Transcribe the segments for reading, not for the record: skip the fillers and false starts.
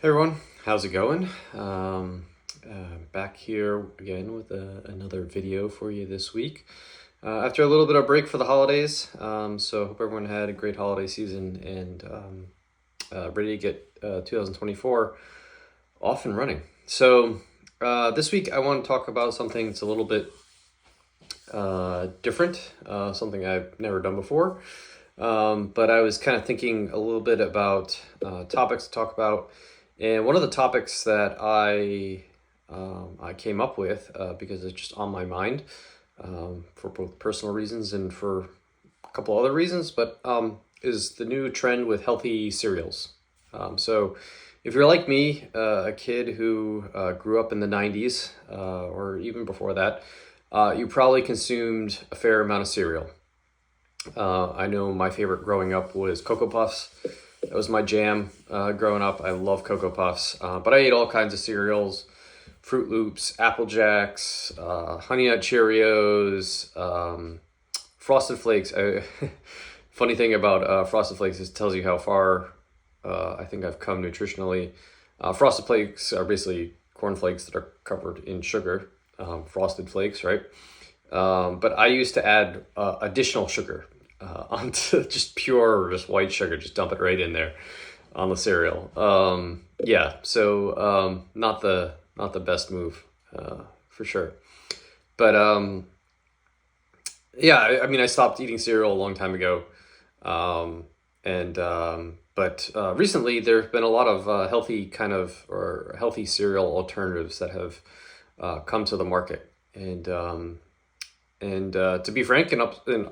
Hey everyone, how's it going? Back here again with another video for you this week. After a little bit of break for the holidays, so hope everyone had a great holiday season and ready to get 2024 off and running. So this week I want to talk about something that's a little bit different, something I've never done before. But I was kind of thinking a little bit about topics to talk about. And one of the topics that I came up with because it's just on my mind for both personal reasons and for a couple other reasons, but is the new trend with healthy cereals. So if you're like me, a kid who grew up in the 90s or even before that, you probably consumed a fair amount of cereal. I know my favorite growing up was Cocoa Puffs. That was my jam growing up. I love Cocoa Puffs, but I ate all kinds of cereals, Fruit Loops, Apple Jacks, Honey Nut Cheerios, Frosted Flakes. Funny thing about Frosted Flakes is it tells you how far I think I've come nutritionally. Frosted Flakes are basically corn flakes that are covered in sugar, Frosted Flakes, right? But I used to add additional sugar onto just pure, just white sugar, just dump it right in there on the cereal. Yeah, so not the best move for sure. But yeah, I mean, I stopped eating cereal a long time ago, and but recently there have been a lot of healthy kind of or healthy cereal alternatives that have come to the market, and to be frank and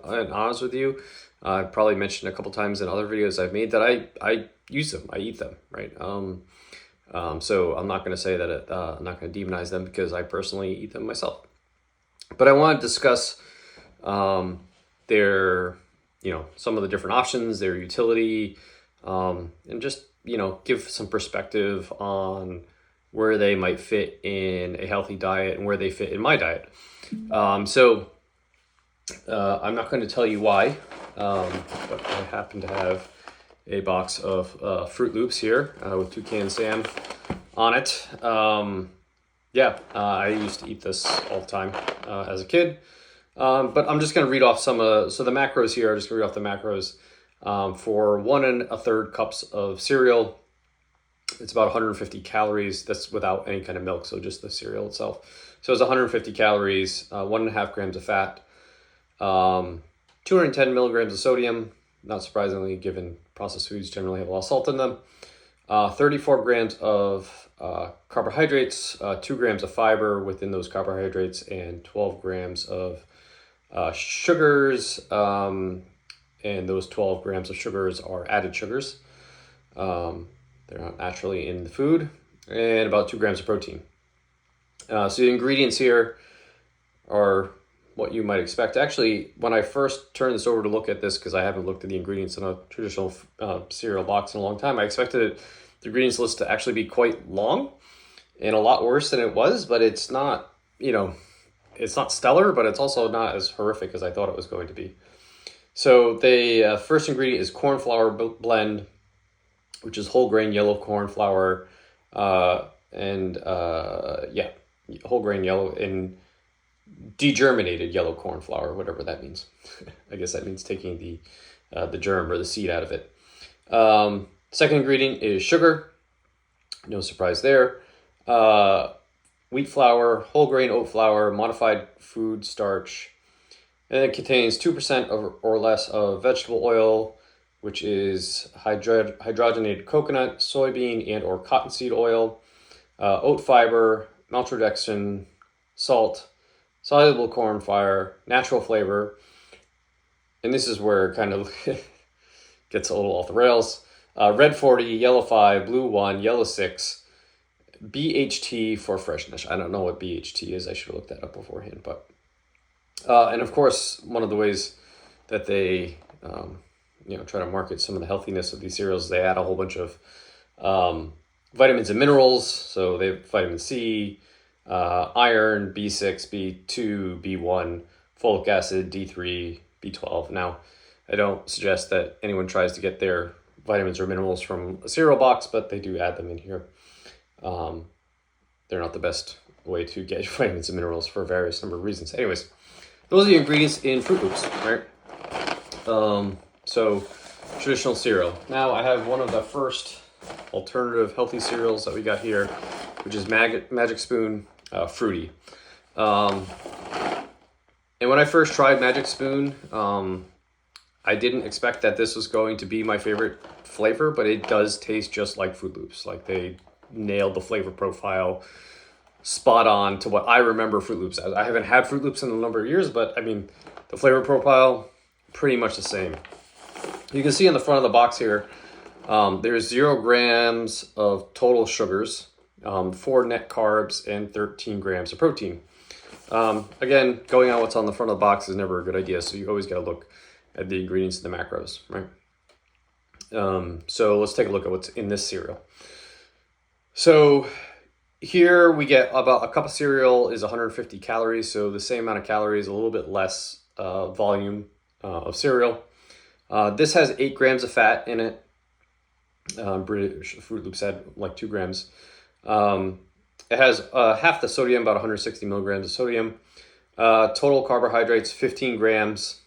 honest with you, I've probably mentioned a couple times in other videos I've made that I use them, I eat them, right? So I'm not going to say that I'm not going to demonize them because I personally eat them myself. But I want to discuss their, some of the different options, their utility, and just, give some perspective on where they might fit in a healthy diet and where they fit in my diet. So I'm not going to tell you why, but I happen to have a box of Fruit Loops here with Toucan Sam on it. I used to eat this all the time as a kid, but I'm just going to read off so the macros here. I'm just going to read off the macros for 1 1/3 cups of cereal. It's about 150 calories. That's without any kind of milk, so just the cereal itself. So it's 150 calories, 1.5 grams of fat, 210 milligrams of sodium, not surprisingly, given processed foods generally have a lot of salt in them, 34 grams of carbohydrates, 2 grams of fiber within those carbohydrates, and 12 grams of sugars, and those 12 grams of sugars are added sugars. They're not naturally in the food, and about 2 grams of protein. So the ingredients here are what you might expect. Actually, when I first turned this over to look at this, because I haven't looked at the ingredients in a traditional cereal box in a long time, I expected the ingredients list to actually be quite long and a lot worse than it was, but it's not, it's not stellar, but it's also not as horrific as I thought it was going to be. So the first ingredient is corn flour blend, which is whole grain yellow corn flour, whole grain yellow and degerminated yellow corn flour, whatever that means. I guess that means taking the germ or the seed out of it. Second ingredient is sugar. No surprise there. Wheat flour, whole grain oat flour, modified food starch. And it contains 2% or less of vegetable oil, which is hydrogenated coconut, soybean, and or cottonseed oil, oat fiber, maltodextrin, salt, soluble corn flour, natural flavor, and this is where it kind of gets a little off the rails. Red 40, yellow 5, blue 1, yellow 6, BHT for freshness. I don't know what BHT is. I should have looked that up beforehand. But and of course, one of the ways that they try to market some of the healthiness of these cereals is they add a whole bunch of vitamins and minerals. So they have vitamin C, iron, B6, B2, B1, folic acid, D3, B12. Now, I don't suggest that anyone tries to get their vitamins or minerals from a cereal box, but they do add them in here. They're not the best way to get vitamins and minerals for various number of reasons. Anyways, those are the ingredients in Fruit Loops, right? So traditional cereal. Now I have one of the first alternative healthy cereals that we got here, which is Magic Spoon Fruity. And when I first tried Magic Spoon, I didn't expect that this was going to be my favorite flavor, but it does taste just like Fruit Loops. Like they nailed the flavor profile spot on to what I remember Fruit Loops as. I haven't had Fruit Loops in a number of years, but I mean, the flavor profile, pretty much the same. You can see on the front of the box here, there's 0 grams of total sugars, 4 net carbs, and 13 grams of protein. Again, going on what's on the front of the box is never a good idea, so you always got to look at the ingredients and the macros, right? So let's take a look at what's in this cereal. So here we get about a cup of cereal is 150 calories, so the same amount of calories, a little bit less volume of cereal. This has 8 grams of fat in it. British Fruit Loops had like 2 grams. It has half the sodium, about 160 milligrams of sodium. Total carbohydrates, 15 grams.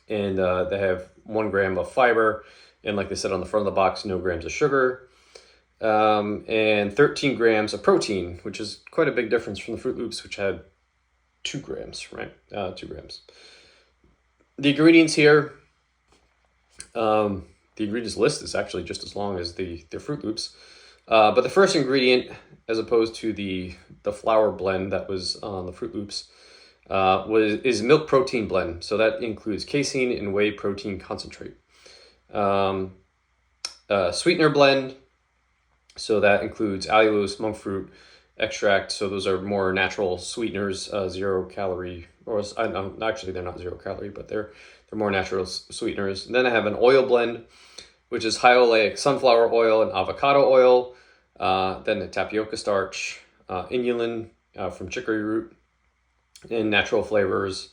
And they have 1 gram of fiber. And like they said on the front of the box, no grams of sugar. And 13 grams of protein, which is quite a big difference from the Fruit Loops, which had 2 grams, right? 2 grams. The ingredients here, the ingredients list is actually just as long as the Fruit Loops. But the first ingredient, as opposed to the flour blend that was on the Fruit Loops, is milk protein blend. So that includes casein and whey protein concentrate. Sweetener blend. So that includes allulose, monk fruit extract. So those are more natural sweeteners, 0 calorie, or actually they're not 0 calorie, but they're more natural sweeteners. And then I have an oil blend, which is high oleic sunflower oil and avocado oil. Then the tapioca starch, inulin from chicory root, and natural flavors,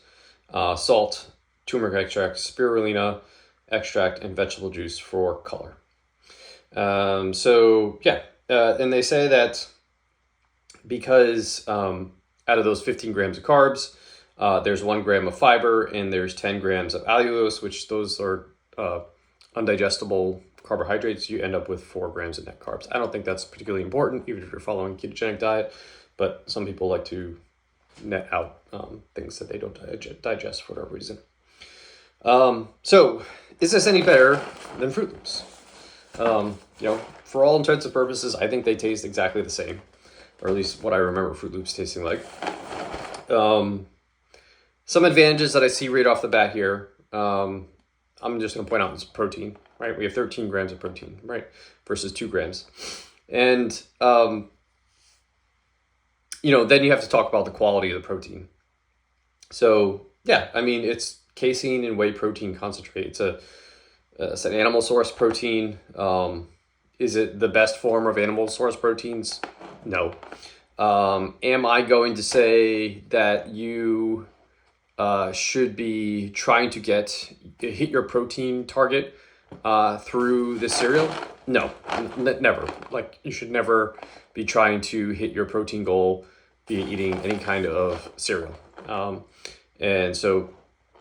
salt, turmeric extract, spirulina extract, and vegetable juice for color. So yeah, and they say that because out of those 15 grams of carbs, there's 1 gram of fiber and there's 10 grams of allulose, which those are undigestible carbohydrates. You end up with 4 grams of net carbs. I don't think that's particularly important, even if you're following a ketogenic diet, but some people like to net out things that they don't digest for whatever reason. So is this any better than Fruit Loops? For all intents and purposes, I think they taste exactly the same, or at least what I remember Fruit Loops tasting like. Some advantages that I see right off the bat here, I'm just going to point out is protein, right? We have 13 grams of protein, right? Versus 2 grams. And, then you have to talk about the quality of the protein. So yeah, I mean, it's casein and whey protein concentrate. It's an animal source protein. Is it the best form of animal source proteins? No. Am I going to say that you should be trying to hit your protein target through this cereal? No, never. Like, you should never be trying to hit your protein goal via eating any kind of cereal. And so,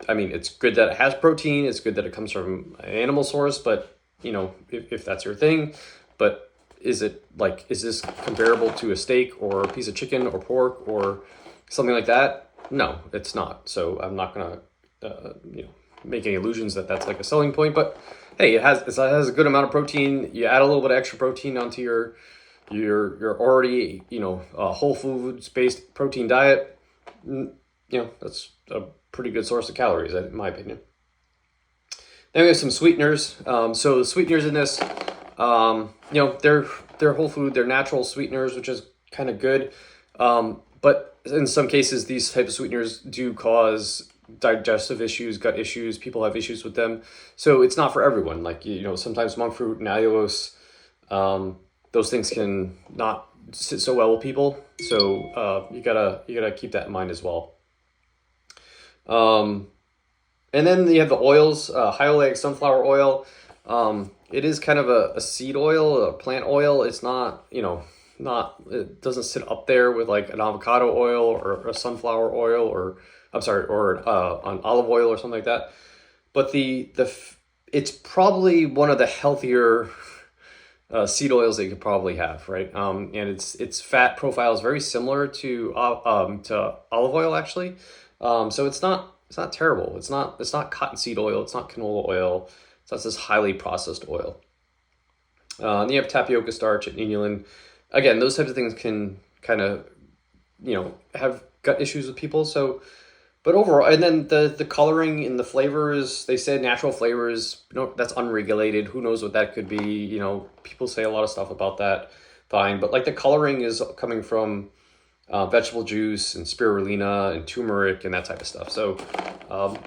I mean, it's good that it has protein. It's good that it comes from an animal source, but if that's your thing. But is this comparable to a steak or a piece of chicken or pork or something like that? No, it's not. So I'm not gonna make any illusions that that's like a selling point. But hey, it has a good amount of protein. You add a little bit of extra protein onto your already whole foods based protein diet. That's a pretty good source of calories, in my opinion. Then we have some sweeteners. So the sweeteners in this, they're whole food, they're natural sweeteners, which is kind of good. But in some cases, these type of sweeteners do cause digestive issues, gut issues. People have issues with them. So it's not for everyone. Like, sometimes monk fruit and allulose, those things can not sit so well with people. So you gotta keep that in mind as well. And then you have the oils, high oleic sunflower oil. It is kind of a seed oil, a plant oil. It's not, it doesn't sit up there with like an avocado oil or a sunflower oil or, I'm sorry, or an olive oil or something like that. But it's probably one of the healthier seed oils that you could probably have, right? And its fat profile is very similar to olive oil actually. So it's not terrible. It's not cottonseed oil. It's not canola oil. So that's this highly processed oil. And you have tapioca starch and inulin. Again, those types of things can kind of, have gut issues with people. So, but overall, and then the coloring in the flavors, they said natural flavors, that's unregulated. Who knows what that could be? People say a lot of stuff about that. Fine. But like the coloring is coming from vegetable juice and spirulina and turmeric and that type of stuff. So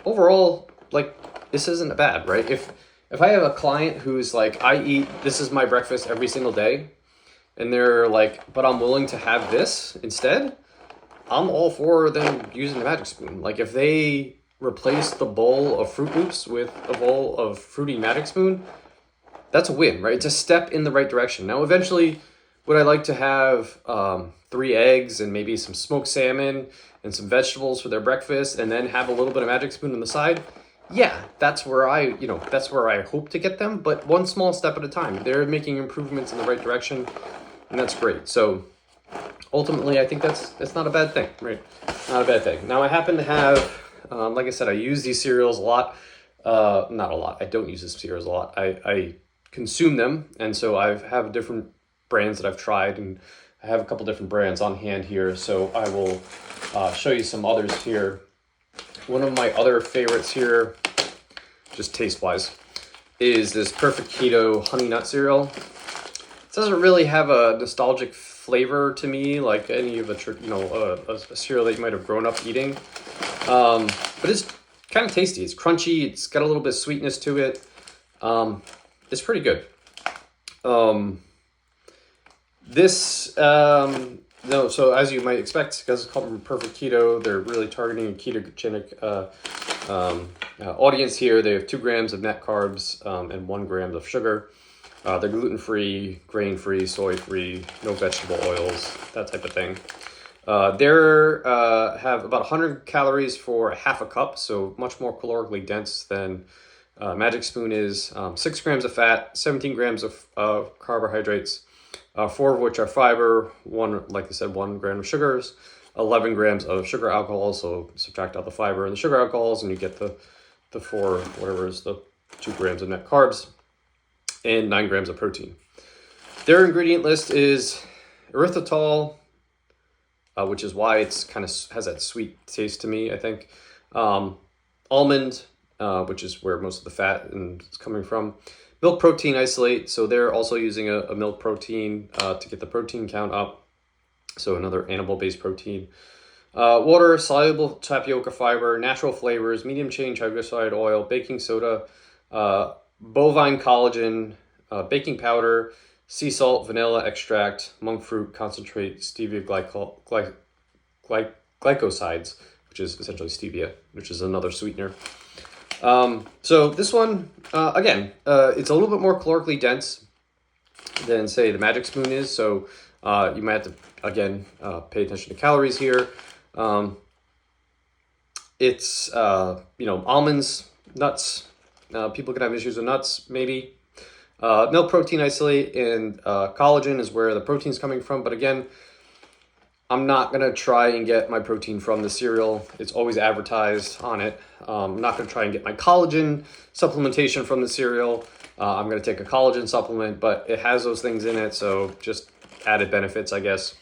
overall, like this isn't bad, right? If I have a client who's like, this is my breakfast every single day, and they're like, but I'm willing to have this instead, I'm all for them using the Magic Spoon. Like if they replace the bowl of Fruit Loops with a bowl of Fruity Magic Spoon, that's a win, right? It's a step in the right direction. Now, eventually, would I like to have 3 eggs and maybe some smoked salmon and some vegetables for their breakfast and then have a little bit of Magic Spoon on the side? Yeah, that's where I hope to get them, but one small step at a time. They're making improvements in the right direction, and that's great. So ultimately, I think that's not a bad thing, right? Not a bad thing. Now, I happen to have, like I said, I use these cereals a lot. Not a lot. I don't use these cereals a lot. I consume them, and so I have different brands that I've tried, and I have a couple different brands on hand here, so I will show you some others here. One of my other favorites here, just taste-wise, is this Perfect Keto Honey Nut Cereal. It doesn't really have a nostalgic flavor to me, like any of a cereal that you might have grown up eating. But it's kind of tasty. It's crunchy. It's got a little bit of sweetness to it. It's pretty good. So as you might expect, because it's called Perfect Keto, they're really targeting a ketogenic audience here. They have 2 grams of net carbs and 1 gram of sugar. They're gluten-free, grain-free, soy-free, no vegetable oils, that type of thing. They have about 100 calories for a half a cup, so much more calorically dense than Magic Spoon is. 6 grams of fat, 17 grams of carbohydrates, 4 of which are fiber, 1 gram of sugars, 11 grams of sugar alcohol, so subtract out the fiber and the sugar alcohols, and you get the 4, whatever is the 2 grams of net carbs, and 9 grams of protein. Their ingredient list is erythritol, which is why it's kind of has that sweet taste to me, I think. Almond, which is where most of the fat is coming from. Milk protein isolate, so they're also using a milk protein to get the protein count up. So another animal-based protein. Water, soluble tapioca fiber, natural flavors, medium chain triglyceride oil, baking soda, bovine collagen, baking powder, sea salt, vanilla extract, monk fruit concentrate, stevia glycosides, which is essentially stevia, which is another sweetener. So this one, again, it's a little bit more calorically dense than, say, the Magic Spoon is. So you might have to, again, pay attention to calories here. It's, almonds, nuts. People can have issues with nuts, maybe. Milk protein isolate and collagen is where the protein's coming from. But again, I'm not going to try and get my protein from the cereal. It's always advertised on it. I'm not going to try and get my collagen supplementation from the cereal. I'm going to take a collagen supplement, but it has those things in it, so just added benefits, I guess.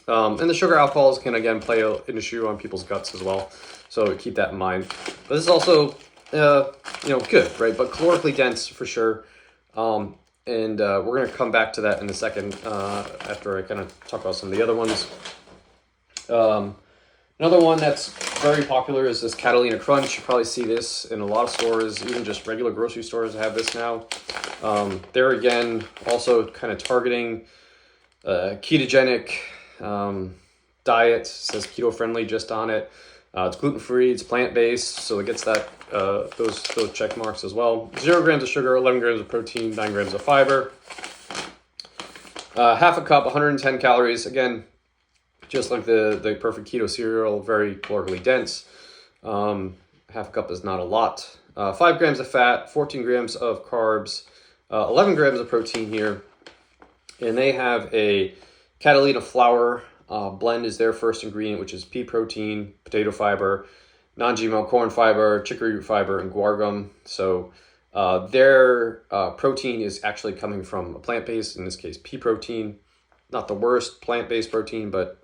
And the sugar alcohols can, again, play an issue on people's guts as well, so keep that in mind. But this is also, good, right? But calorically dense for sure. And we're going to come back to that in a second after I kind of talk about some of the other ones. Another one that's very popular is this Catalina Crunch. You probably see this in a lot of stores, even just regular grocery stores have this now. They're, again, also kind of targeting ketogenic diet. It says keto-friendly just on it. It's gluten-free, it's plant-based, so it gets that those check marks as well. 0 grams of sugar, 11 grams of protein, 9 grams of fiber. Half a cup, 110 calories. Again, just like the perfect keto cereal, very calorically dense. Half a cup is not a lot. 5 grams of fat, 14 grams of carbs, 11 grams of protein here. And they have a Catalina flour blend is their first ingredient, which is pea protein, potato fiber, non-GMO corn fiber, chicory root fiber, and guar gum. So their protein is actually coming from a plant-based, in this case, pea protein. Not the worst plant-based protein, but,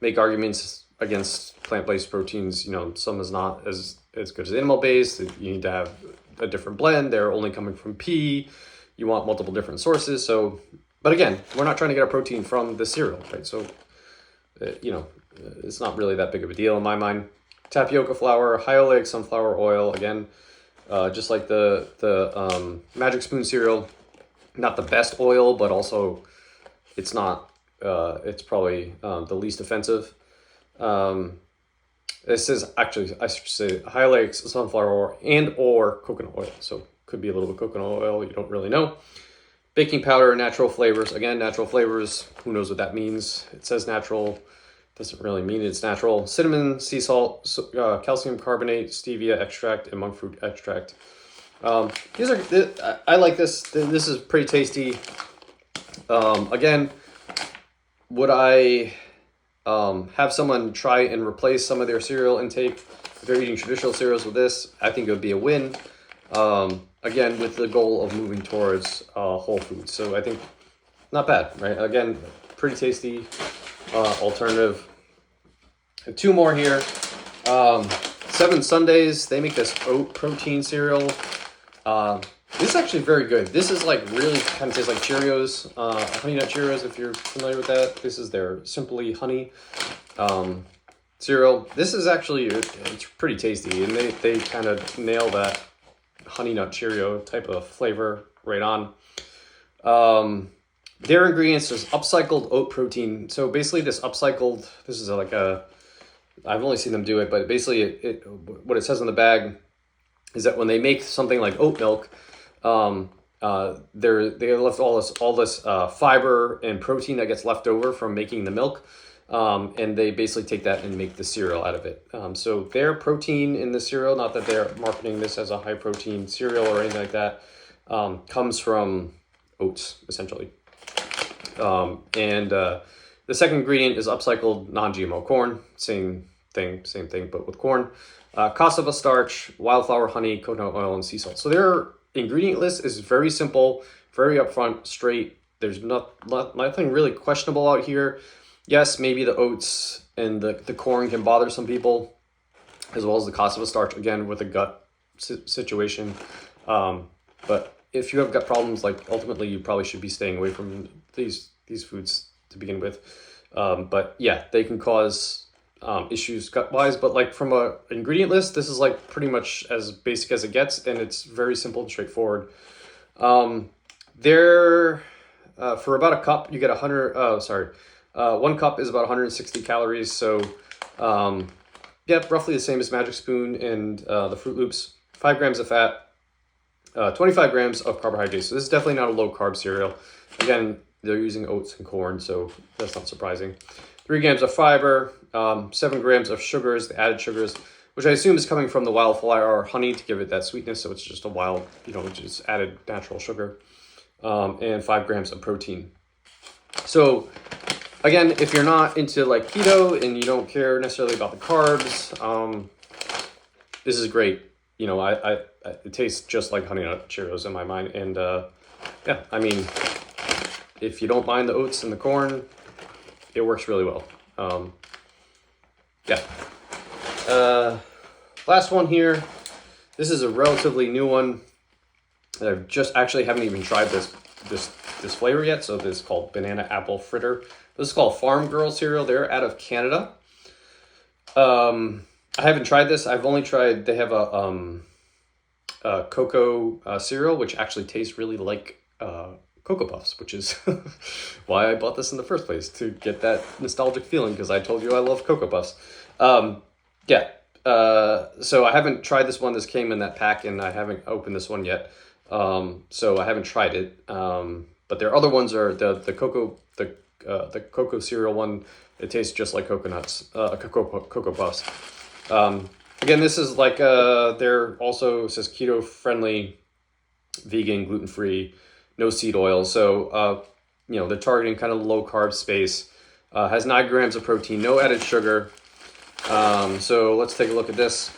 make arguments against plant-based proteins. Some is not as good as animal-based. You need to have a different blend. They're only coming from pea. You want multiple different sources. So, but again, we're not trying to get our protein from the cereal, right? So, it's not really that big of a deal in my mind. Tapioca flour, high oleic sunflower oil. Again, just like the Magic Spoon cereal, not the best oil, but also it's not. It's probably the least offensive. This is actually, I should say, high oleic sunflower oil and or coconut oil. So could be a little bit of coconut oil. You don't really know. Baking powder, natural flavors. Again, natural flavors. Who knows what that means? It says natural. Doesn't really mean it's natural. Cinnamon, sea salt, calcium carbonate, stevia extract, and monk fruit extract. These are. I like this. This is pretty tasty. Again, would I have someone try and replace some of their cereal intake if they're eating traditional cereals with this? I think it would be a win. Again, with the goal of moving towards whole foods. So I think not bad, right? Again, pretty tasty alternative. And 2 more here. 7 Sundays. They make this oat protein cereal. This is actually very good. This is like really kind of tastes like Cheerios, Honey Nut Cheerios, if you're familiar with that. This is their Simply Honey cereal. This is actually, it's pretty tasty, and they kind of nail that Honey Nut Cheerio type of flavor right on. Their ingredients is upcycled oat protein. So basically this is like I've only seen them do it, but basically what it says on the bag is that when they make something like oat milk, they left all this fiber and protein that gets left over from making the milk, and they basically take that and make the cereal out of it. So their protein in the cereal, not that they're marketing this as a high protein cereal or anything like that, comes from oats essentially. And the second ingredient is upcycled non-GMO corn. Same thing, but with corn. Cassava starch, wildflower honey, coconut oil, and sea salt. So their ingredient list is very simple, very upfront, straight. There's nothing really questionable out here. Yes, maybe the oats and the corn can bother some people, as well as the cassava starch, again, with a gut situation. But if you have gut problems, like ultimately you probably should be staying away from these foods to begin with. But yeah, they can cause issues gut-wise, but like from a ingredient list, this is like pretty much as basic as it gets, and it's very simple and straightforward. For about a cup, you get 1 cup is about 160 calories. So roughly the same as Magic Spoon and the Fruit Loops. 5 grams of fat, 25 grams of carbohydrates. So this is definitely not a low carb cereal. Again, they're using oats and corn, so that's not surprising. 3 grams of fiber, 7 grams of sugars, the added sugars, which I assume is coming from the wildflower honey to give it that sweetness. So it's just a wild, just added natural sugar, and 5 grams of protein. So again, if you're not into like keto and you don't care necessarily about the carbs, this is great. It tastes just like Honey Nut Cheerios in my mind. And I mean, if you don't mind the oats and the corn, it works really well. Last one here. This is a relatively new one. I just actually haven't even tried this flavor yet. So this is called Banana Apple Fritter. This is called Farm Girl cereal. They're out of Canada. I haven't tried this. I've only tried, they have a cocoa cereal, which actually tastes really like Cocoa Puffs, which is why I bought this in the first place, to get that nostalgic feeling, because I told you I love Cocoa Puffs. Yeah. So I haven't tried this one. This came in that pack, and I haven't opened this one yet. So I haven't tried it. But their other ones are the cocoa cereal one. It tastes just like coconuts, cocoa puffs. Again, this is like they're also, it says keto friendly, vegan, gluten free, no seed oil. So they're targeting kind of low carb space. Has 9 grams of protein, no added sugar. So let's take a look at this.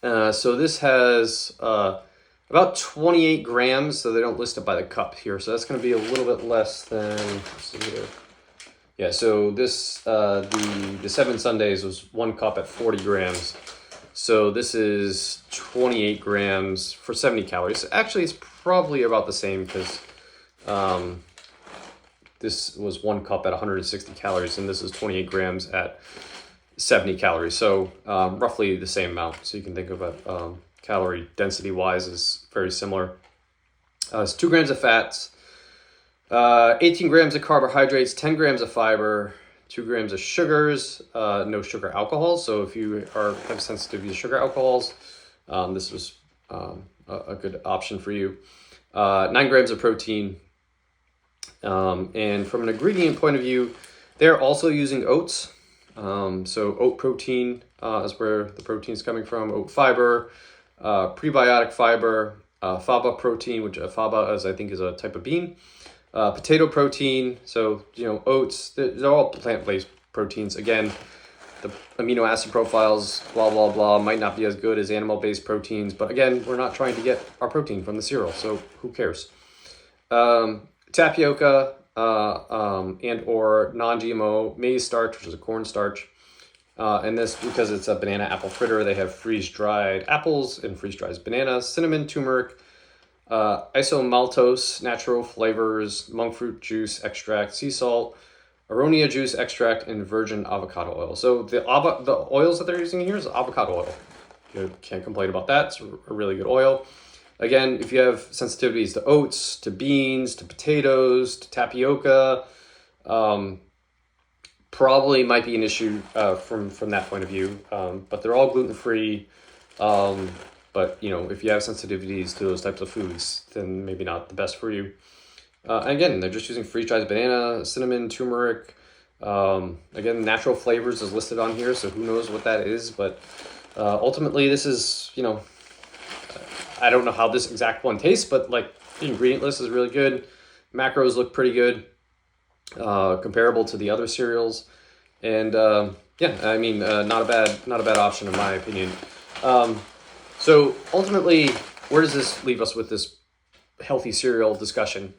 So this has about 28 grams, so they don't list it by the cup here. So that's going to be a little bit less than, let's see here. Yeah, so this, the 7 Sundays was 1 cup at 40 grams. So this is 28 grams for 70 calories. Actually, it's probably about the same because this was 1 cup at 160 calories, and this is 28 grams at 70 calories. So roughly the same amount. So you can think of it calorie density wise is very similar. It's 2 grams of fats, 18 grams of carbohydrates, 10 grams of fiber, 2 grams of sugars, no sugar alcohols. So if you have sensitivity to sugar alcohols, this was a good option for you. 9 grams of protein. And from an ingredient point of view, they're also using oats. So oat protein is where the protein is coming from. Oat fiber, prebiotic fiber, faba protein, which faba is, I think, is a type of bean. Potato protein. So oats. They're all plant-based proteins. Again, the amino acid profiles, blah blah blah, might not be as good as animal-based proteins. But again, we're not trying to get our protein from the cereal, so who cares? Tapioca. And or non-GMO maize starch, which is a cornstarch. And this, because it's a banana apple fritter, they have freeze-dried apples and freeze-dried bananas, cinnamon, turmeric, isomaltose, natural flavors, monk fruit juice extract, sea salt, aronia juice extract, and virgin avocado oil. So the oils that they're using here is avocado oil. You can't complain about that. It's a really good oil. Again, if you have sensitivities to oats, to beans, to potatoes, to tapioca, probably might be an issue from that point of view. But they're all gluten-free. But if you have sensitivities to those types of foods, then maybe not the best for you. Again, they're just using freeze-dried banana, cinnamon, turmeric. Again, natural flavors is listed on here, so who knows what that is. But ultimately, this is, I don't know how this exact one tastes, but like the ingredient list is really good. Macros look pretty good, comparable to the other cereals, and not a bad option in my opinion. So ultimately, where does this leave us with this healthy cereal discussion?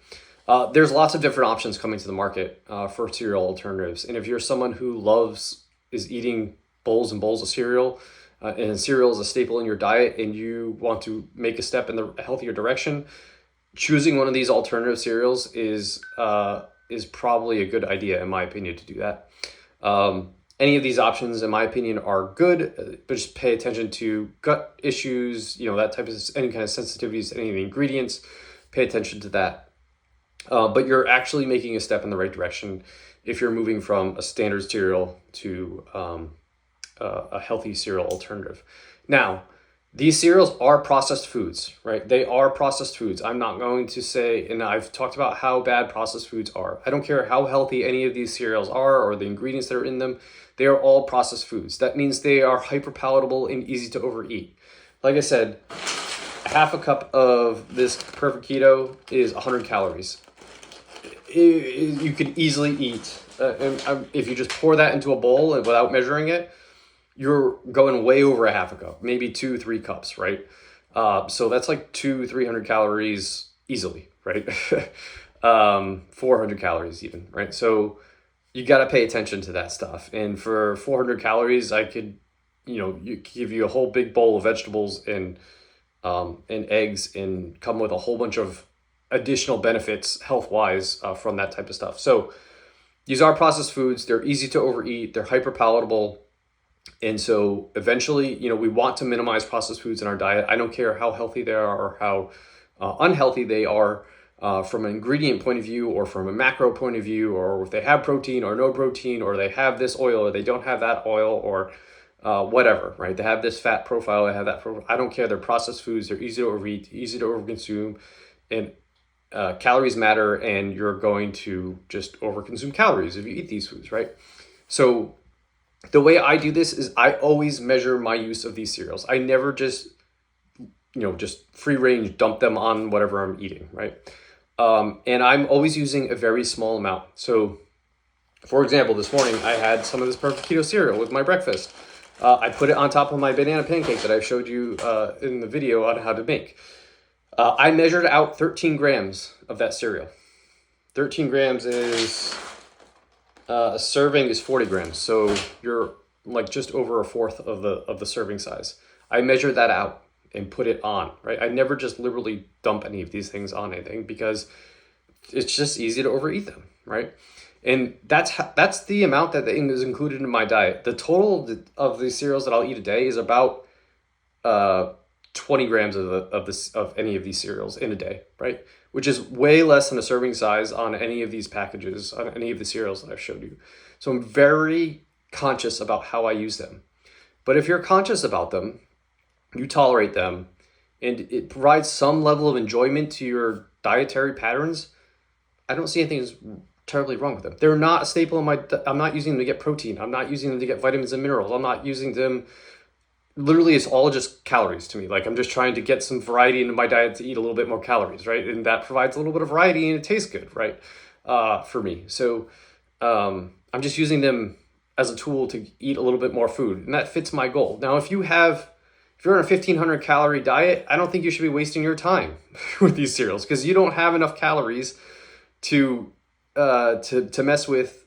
There's lots of different options coming to the market for cereal alternatives, and if you're someone who is eating bowls and bowls of cereal. And cereal is a staple in your diet, and you want to make a step in the healthier direction, choosing one of these alternative cereals is probably a good idea, in my opinion, to do that. Any of these options, in my opinion, are good, but just pay attention to gut issues, that type of any kind of sensitivities to any of the ingredients. Pay attention to that. But you're actually making a step in the right direction if you're moving from a standard cereal to a healthy cereal alternative. Now, these cereals are processed foods, right? They are processed foods. I'm not going to say, and I've talked about how bad processed foods are. I don't care how healthy any of these cereals are or the ingredients that are in them. They are all processed foods. That means they are hyper palatable and easy to overeat. Like I said, a half a cup of this perfect keto is 100 calories. You can easily eat. And if you just pour that into a bowl and without measuring it, you're going way over a half a cup, maybe 2-3 cups, right? So that's like 200-300 calories easily, right? 400 calories even, right? So you got to pay attention to that stuff. And for 400 calories, I could, give you a whole big bowl of vegetables and eggs and come with a whole bunch of additional benefits health-wise from that type of stuff. So these are processed foods. They're easy to overeat. They're hyper palatable. And so eventually, we want to minimize processed foods in our diet. I don't care how healthy they are or how unhealthy they are from an ingredient point of view or from a macro point of view, or if they have protein or no protein, or they have this oil or they don't have that oil, or whatever, right? They have this fat profile, they have that profile. I don't care. They're processed foods. They're easy to overeat, easy to overconsume, and calories matter, and you're going to just overconsume calories if you eat these foods, right? So the way I do this is I always measure my use of these cereals. I never just, just free range dump them on whatever I'm eating, right? And I'm always using a very small amount. So for example, this morning I had some of this perfect keto cereal with my breakfast. I put it on top of my banana pancake that I showed you in the video on how to make. I measured out 13 grams of that cereal. 13 grams is, a serving is 40 grams. So you're like just over a fourth of the serving size. I measured that out and put it on, right? I never just liberally dump any of these things on anything because it's just easy to overeat them, right? And that's the amount that is included in my diet. The total of the cereals that I'll eat a day is about 20 grams of any of these cereals in a day, right? Which is way less than a serving size on any of these packages, on any of the cereals that I've showed you. So I'm very conscious about how I use them. But if you're conscious about them, you tolerate them, and it provides some level of enjoyment to your dietary patterns, I don't see anything terribly wrong with them. They're not a staple in I'm not using them to get protein. I'm not using them to get vitamins and minerals. I'm not using them, literally it's all just calories to me. Like I'm just trying to get some variety into my diet to eat a little bit more calories, right? And that provides a little bit of variety and it tastes good, right? For me. So I'm just using them as a tool to eat a little bit more food, and that fits my goal. Now, if you're on a 1,500 calorie diet, I don't think you should be wasting your time with these cereals because you don't have enough calories to mess with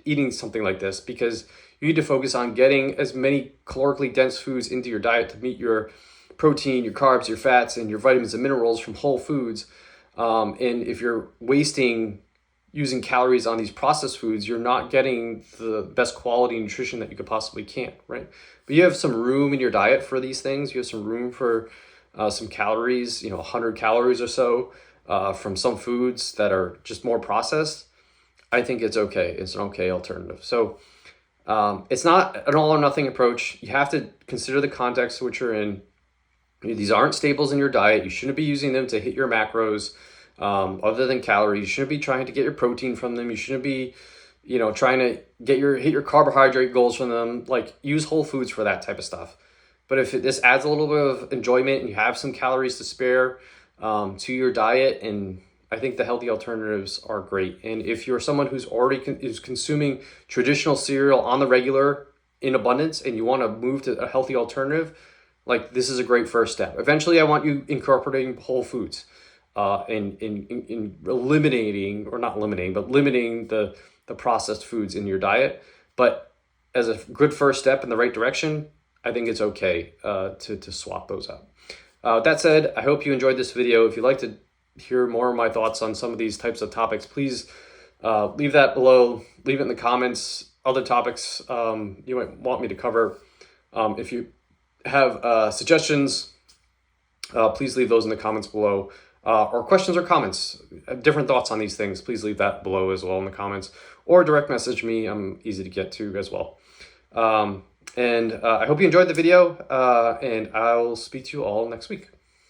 eating something like this, because you need to focus on getting as many calorically dense foods into your diet to meet your protein, your carbs, your fats, and your vitamins and minerals from whole foods. And if you're using calories on these processed foods, you're not getting the best quality nutrition that you could possibly can, right? But you have some room in your diet for these things. You have some room for some calories, 100 calories or so from some foods that are just more processed. I think it's okay. It's an okay alternative. So it's not an all or nothing approach. You have to consider the context which you're in. These aren't staples in your diet. You shouldn't be using them to hit your macros. Other than calories, you shouldn't be trying to get your protein from them. You shouldn't be, trying to hit your carbohydrate goals from them. Like, use whole foods for that type of stuff. But if this adds a little bit of enjoyment and you have some calories to spare to your diet, and I think the healthy alternatives are great. And if you're someone who's already is consuming traditional cereal on the regular in abundance and you want to move to a healthy alternative, like, this is a great first step. Eventually, I want you incorporating whole foods. In eliminating, or not eliminating, but limiting the processed foods in your diet. But as a good first step in the right direction, I think it's okay to swap those out. That said, I hope you enjoyed this video. If you'd like to hear more of my thoughts on some of these types of topics, please leave that below. Leave it in the comments. Other topics you might want me to cover. If you have suggestions, please leave those in the comments below. Or questions or comments, different thoughts on these things, please leave that below as well in the comments, or direct message me. I'm easy to get to as well. I hope you enjoyed the video, and I'll speak to you all next week.